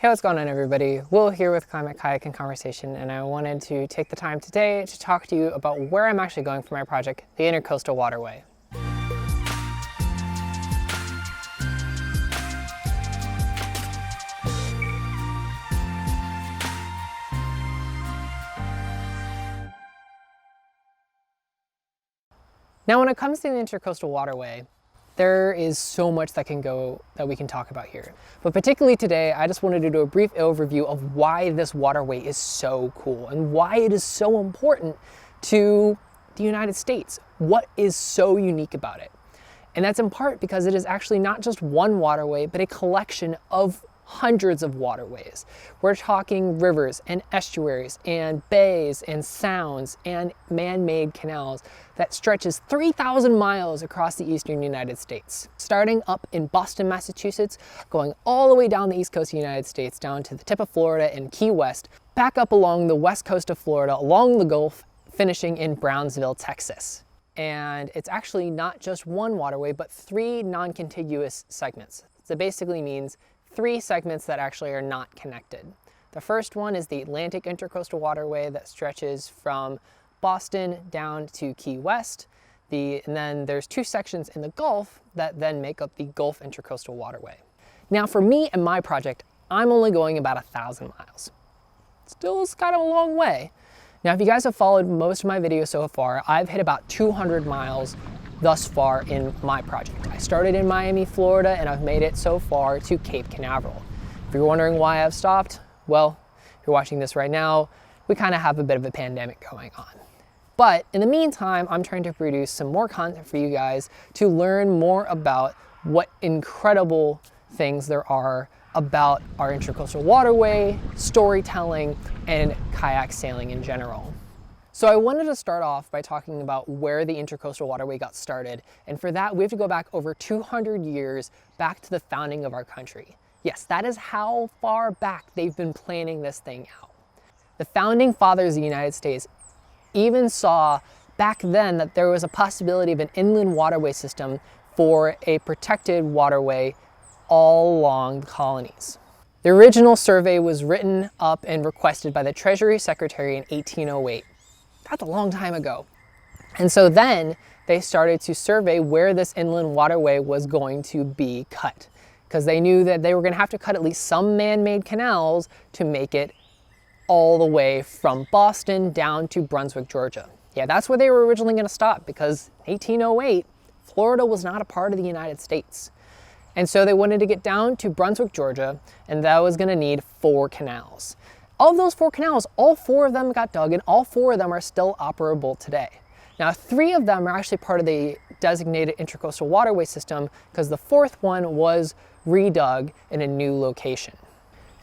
Hey, what's going on everybody? Will here with Climate Kayak and Conversation, and I wanted to take the time today to talk to you about where I'm actually going for my project, the Intracoastal Waterway. Now, when it comes to the Intracoastal Waterway, there is so much that we can talk about here. But particularly today, I just wanted to do a brief overview of why this waterway is so cool and why it is so important to the United States. What is so unique about it? And that's in part because it is actually not just one waterway, but a collection of hundreds of waterways. We're talking rivers and estuaries and bays and sounds and man-made canals that stretches 3,000 miles across the eastern United States. Starting up in Boston, Massachusetts, going all the way down the east coast of the United States, down to the tip of Florida and Key West, back up along the west coast of Florida, along the Gulf, finishing in Brownsville, Texas. And it's actually not just one waterway, but three non-contiguous segments. So it basically means three segments that actually are not connected. The first one is the Atlantic Intracoastal Waterway that stretches from Boston down to Key West. And then there's two sections in the Gulf that then make up the Gulf Intracoastal Waterway. Now for me and my project, I'm only going about 1,000 miles. Still is kind of a long way. Now if you guys have followed most of my videos so far, I've hit about 200 miles thus far in my project. I started in Miami, Florida, and I've made it so far to Cape Canaveral. If you're wondering why I've stopped, well, if you're watching this right now, we kind of have a bit of a pandemic going on. But in the meantime, I'm trying to produce some more content for you guys to learn more about what incredible things there are about our Intracoastal Waterway, storytelling, and kayak sailing in general. So I wanted to start off by talking about where the Intracoastal Waterway got started. And for that, we have to go back over 200 years back to the founding of our country. Yes, that is how far back they've been planning this thing out. The founding fathers of the United States even saw back then that there was a possibility of an inland waterway system for a protected waterway all along the colonies. The original survey was written up and requested by the Treasury Secretary in 1808. That's a long time ago. And so then they started to survey where this inland waterway was going to be cut, because they knew that they were going to have to cut at least some man-made canals to make it all the way from Boston down to Brunswick, Georgia. Yeah, that's where they were originally going to stop, because in 1808, Florida was not a part of the United States. And so they wanted to get down to Brunswick, Georgia, and that was going to need 4 canals. Of those 4 canals, all 4 of them got dug, and all 4 of them are still operable today. Now, 3 of them are actually part of the designated Intracoastal Waterway system, because the 4th one was redug in a new location.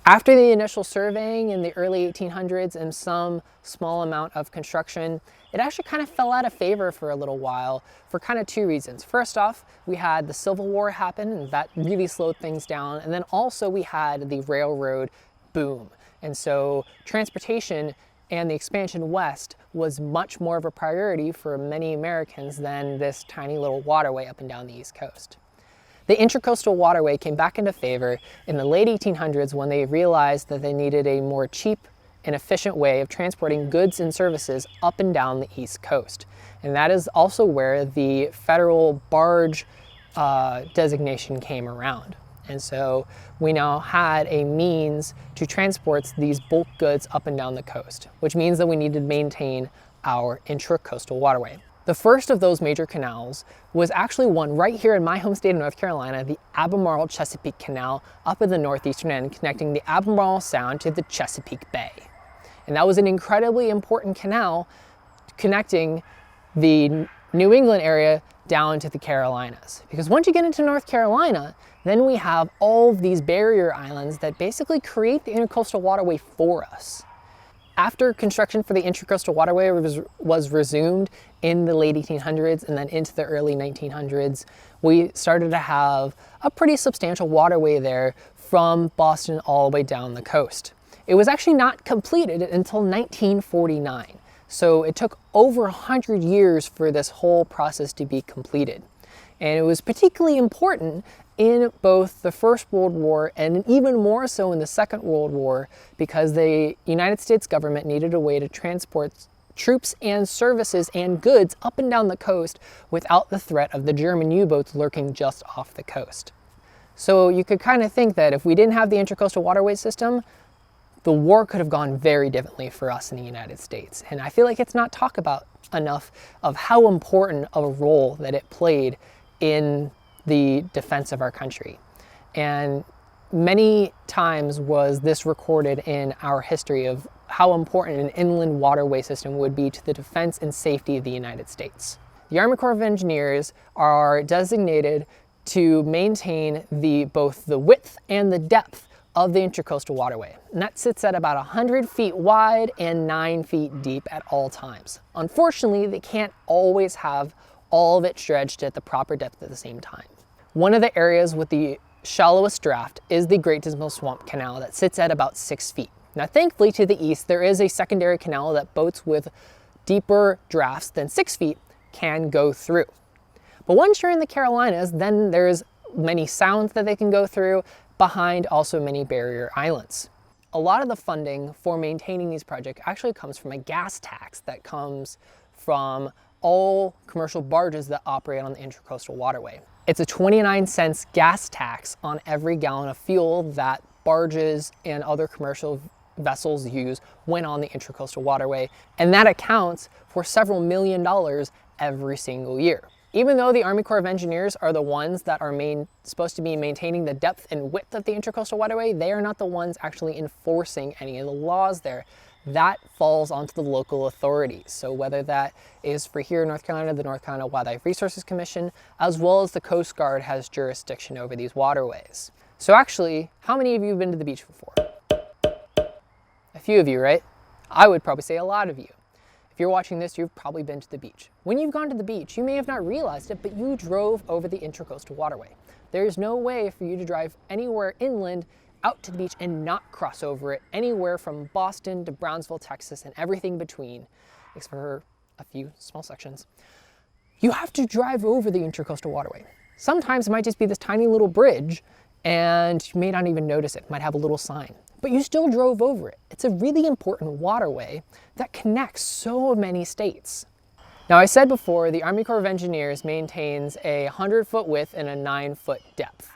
After the initial surveying in the early 1800s and some small amount of construction, it actually kind of fell out of favor for a little while for kind of 2 reasons. First off, we had the Civil War happen, and that really slowed things down. And then also we had the railroad boom. And so transportation and the expansion west was much more of a priority for many Americans than this tiny little waterway up and down the East Coast. The Intracoastal Waterway came back into favor in the late 1800s when they realized that they needed a more cheap and efficient way of transporting goods and services up and down the East Coast. And that is also where the federal barge designation came around. And so we now had a means to transport these bulk goods up and down the coast, which means that we need to maintain our Intracoastal Waterway. The first of those major canals was actually one right here in my home state of North Carolina, the Albemarle-Chesapeake Canal up at the northeastern end, connecting the Albemarle Sound to the Chesapeake Bay. And that was an incredibly important canal connecting the New England area down to the Carolinas. Because once you get into North Carolina, then we have all of these barrier islands that basically create the Intracoastal Waterway for us. After construction for the Intracoastal Waterway was resumed in the late 1800s and then into the early 1900s, we started to have a pretty substantial waterway there from Boston all the way down the coast. It was actually not completed until 1949. So it took over 100 years for this whole process to be completed. And it was particularly important in both the First World War and even more so in the Second World War, because the United States government needed a way to transport troops and services and goods up and down the coast without the threat of the German U-boats lurking just off the coast. So you could kind of think that if we didn't have the Intracoastal Waterway system, the war could have gone very differently for us in the United States. And I feel like it's not talked about enough of how important of a role that it played in the defense of our country. And many times was this recorded in our history of how important an inland waterway system would be to the defense and safety of the United States. The Army Corps of Engineers are designated to maintain both the width and the depth of the Intracoastal Waterway. And that sits at about 100 feet wide and 9 feet deep at all times. Unfortunately, they can't always have all of it stretched at the proper depth at the same time. One of the areas with the shallowest draft is the Great Dismal Swamp Canal that sits at about 6 feet. Now, thankfully to the east, there is a secondary canal that boats with deeper drafts than 6 feet can go through. But once you're in the Carolinas, then there's many sounds that they can go through, behind also many barrier islands. A lot of the funding for maintaining these projects actually comes from a gas tax that comes from all commercial barges that operate on the Intracoastal Waterway. It's a 29-cent gas tax on every gallon of fuel that barges and other commercial vessels use when on the Intracoastal Waterway, and that accounts for several $1 million every single year. Even though the Army Corps of Engineers are the ones that are supposed to be maintaining the depth and width of the Intracoastal Waterway, they are not the ones actually enforcing any of the laws there. That falls onto the local authorities. So whether that is for here in North Carolina, the North Carolina Wildlife Resources Commission, as well as the Coast Guard has jurisdiction over these waterways. So actually, how many of you have been to the beach before? A few of you, right? I would probably say a lot of you. If you're watching this, you've probably been to the beach. When you've gone to the beach, you may have not realized it, but you drove over the Intracoastal Waterway. There's no way for you to drive anywhere inland out to the beach and not cross over it anywhere from Boston to Brownsville, Texas, and everything between, except for a few small sections. You have to drive over the Intracoastal Waterway. Sometimes it might just be this tiny little bridge, and you may not even notice it. It might have a little sign, but you still drove over it. It's a really important waterway that connects so many states. Now, I said before, the Army Corps of Engineers maintains a 100-foot width and a 9-foot depth.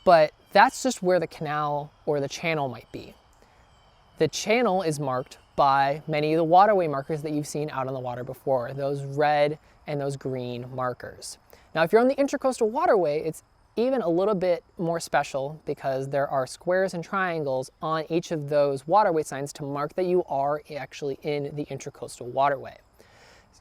But that's just where the canal or the channel might be. The channel is marked by many of the waterway markers that you've seen out on the water before, those red and those green markers. Now, if you're on the Intracoastal Waterway, it's even a little bit more special because there are squares and triangles on each of those waterway signs to mark that you are actually in the Intracoastal Waterway.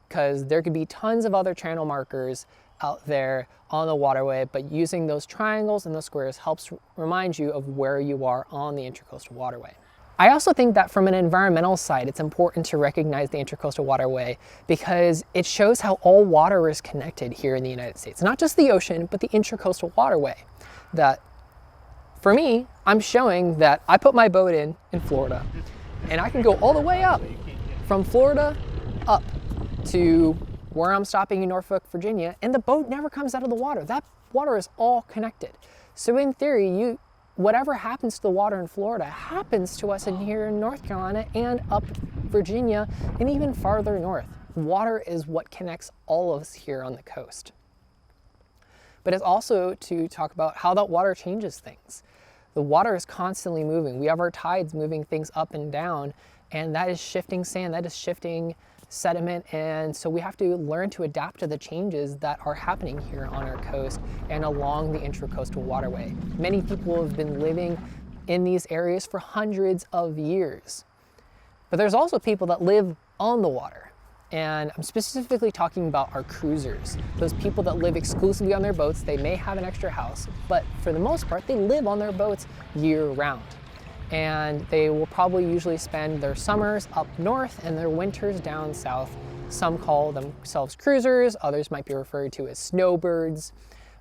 Because there could be tons of other channel markers out there on the waterway, but using those triangles and those squares helps remind you of where you are on the Intracoastal Waterway. I also think that from an environmental side, it's important to recognize the Intracoastal Waterway because it shows how all water is connected here in the United States. Not just the ocean, but the Intracoastal Waterway. That, for me, I'm showing that I put my boat in Florida, and I can go all the way up from Florida up to where I'm stopping in Norfolk, Virginia, and the boat never comes out of the water. That water is all connected. So in theory, whatever happens to the water in Florida happens to us in here in North Carolina and up Virginia and even farther north. Water is what connects all of us here on the coast. But it's also to talk about how that water changes things. The water is constantly moving. We have our tides moving things up and down, and that is shifting sand, that is shifting sediment, and so we have to learn to adapt to the changes that are happening here on our coast and along the Intracoastal Waterway. Many people have been living in these areas for hundreds of years. But there's also people that live on the water, and I'm specifically talking about our cruisers, those people that live exclusively on their boats. They may have an extra house, but for the most part, they live on their boats year-round. And they will probably usually spend their summers up north and their winters down south. Some call themselves cruisers, others might be referred to as snowbirds,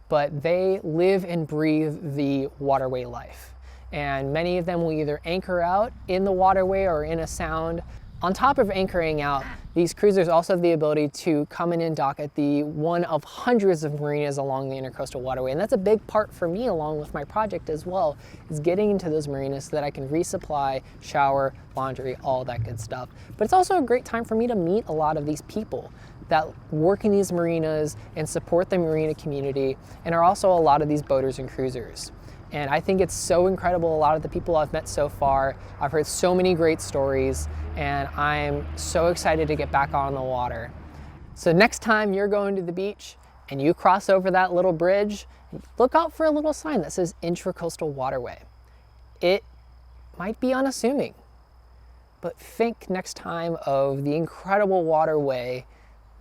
but they live and breathe the waterway life. And many of them will either anchor out in the waterway or in a sound On top of anchoring out, these cruisers also have the ability to come in and dock at the one of hundreds of marinas along the Intracoastal Waterway. And that's a big part for me along with my project as well, is getting into those marinas so that I can resupply, shower, laundry, all that good stuff. But it's also a great time for me to meet a lot of these people that work in these marinas and support the marina community and are also a lot of these boaters and cruisers. And I think it's so incredible, a lot of the people I've met so far. I've heard so many great stories, and I'm so excited to get back on the water. So next time you're going to the beach and you cross over that little bridge, look out for a little sign that says Intracoastal Waterway. It might be unassuming, but think next time of the incredible waterway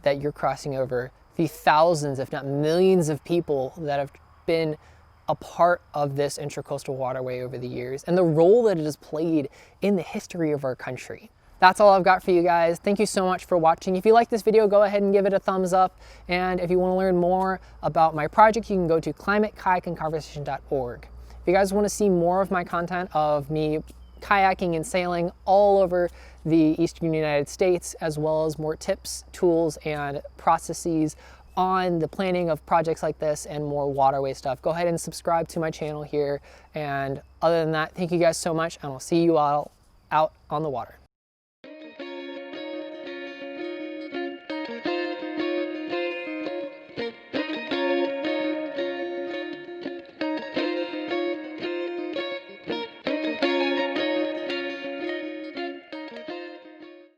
that you're crossing over, the thousands, if not millions of people that have been a part of this Intracoastal Waterway over the years and the role that it has played in the history of our country. That's all I've got for you guys. Thank you so much for watching. If you like this video, go ahead and give it a thumbs up. And if you want to learn more about my project, you can go to climatekayakanconversation.org. If you guys want to see more of my content of me kayaking and sailing all over the Eastern United States, as well as more tips, tools, and processes on the planning of projects like this and more waterway stuff, go ahead and subscribe to my channel here. And other than that, thank you guys so much, and I'll see you all out on the water.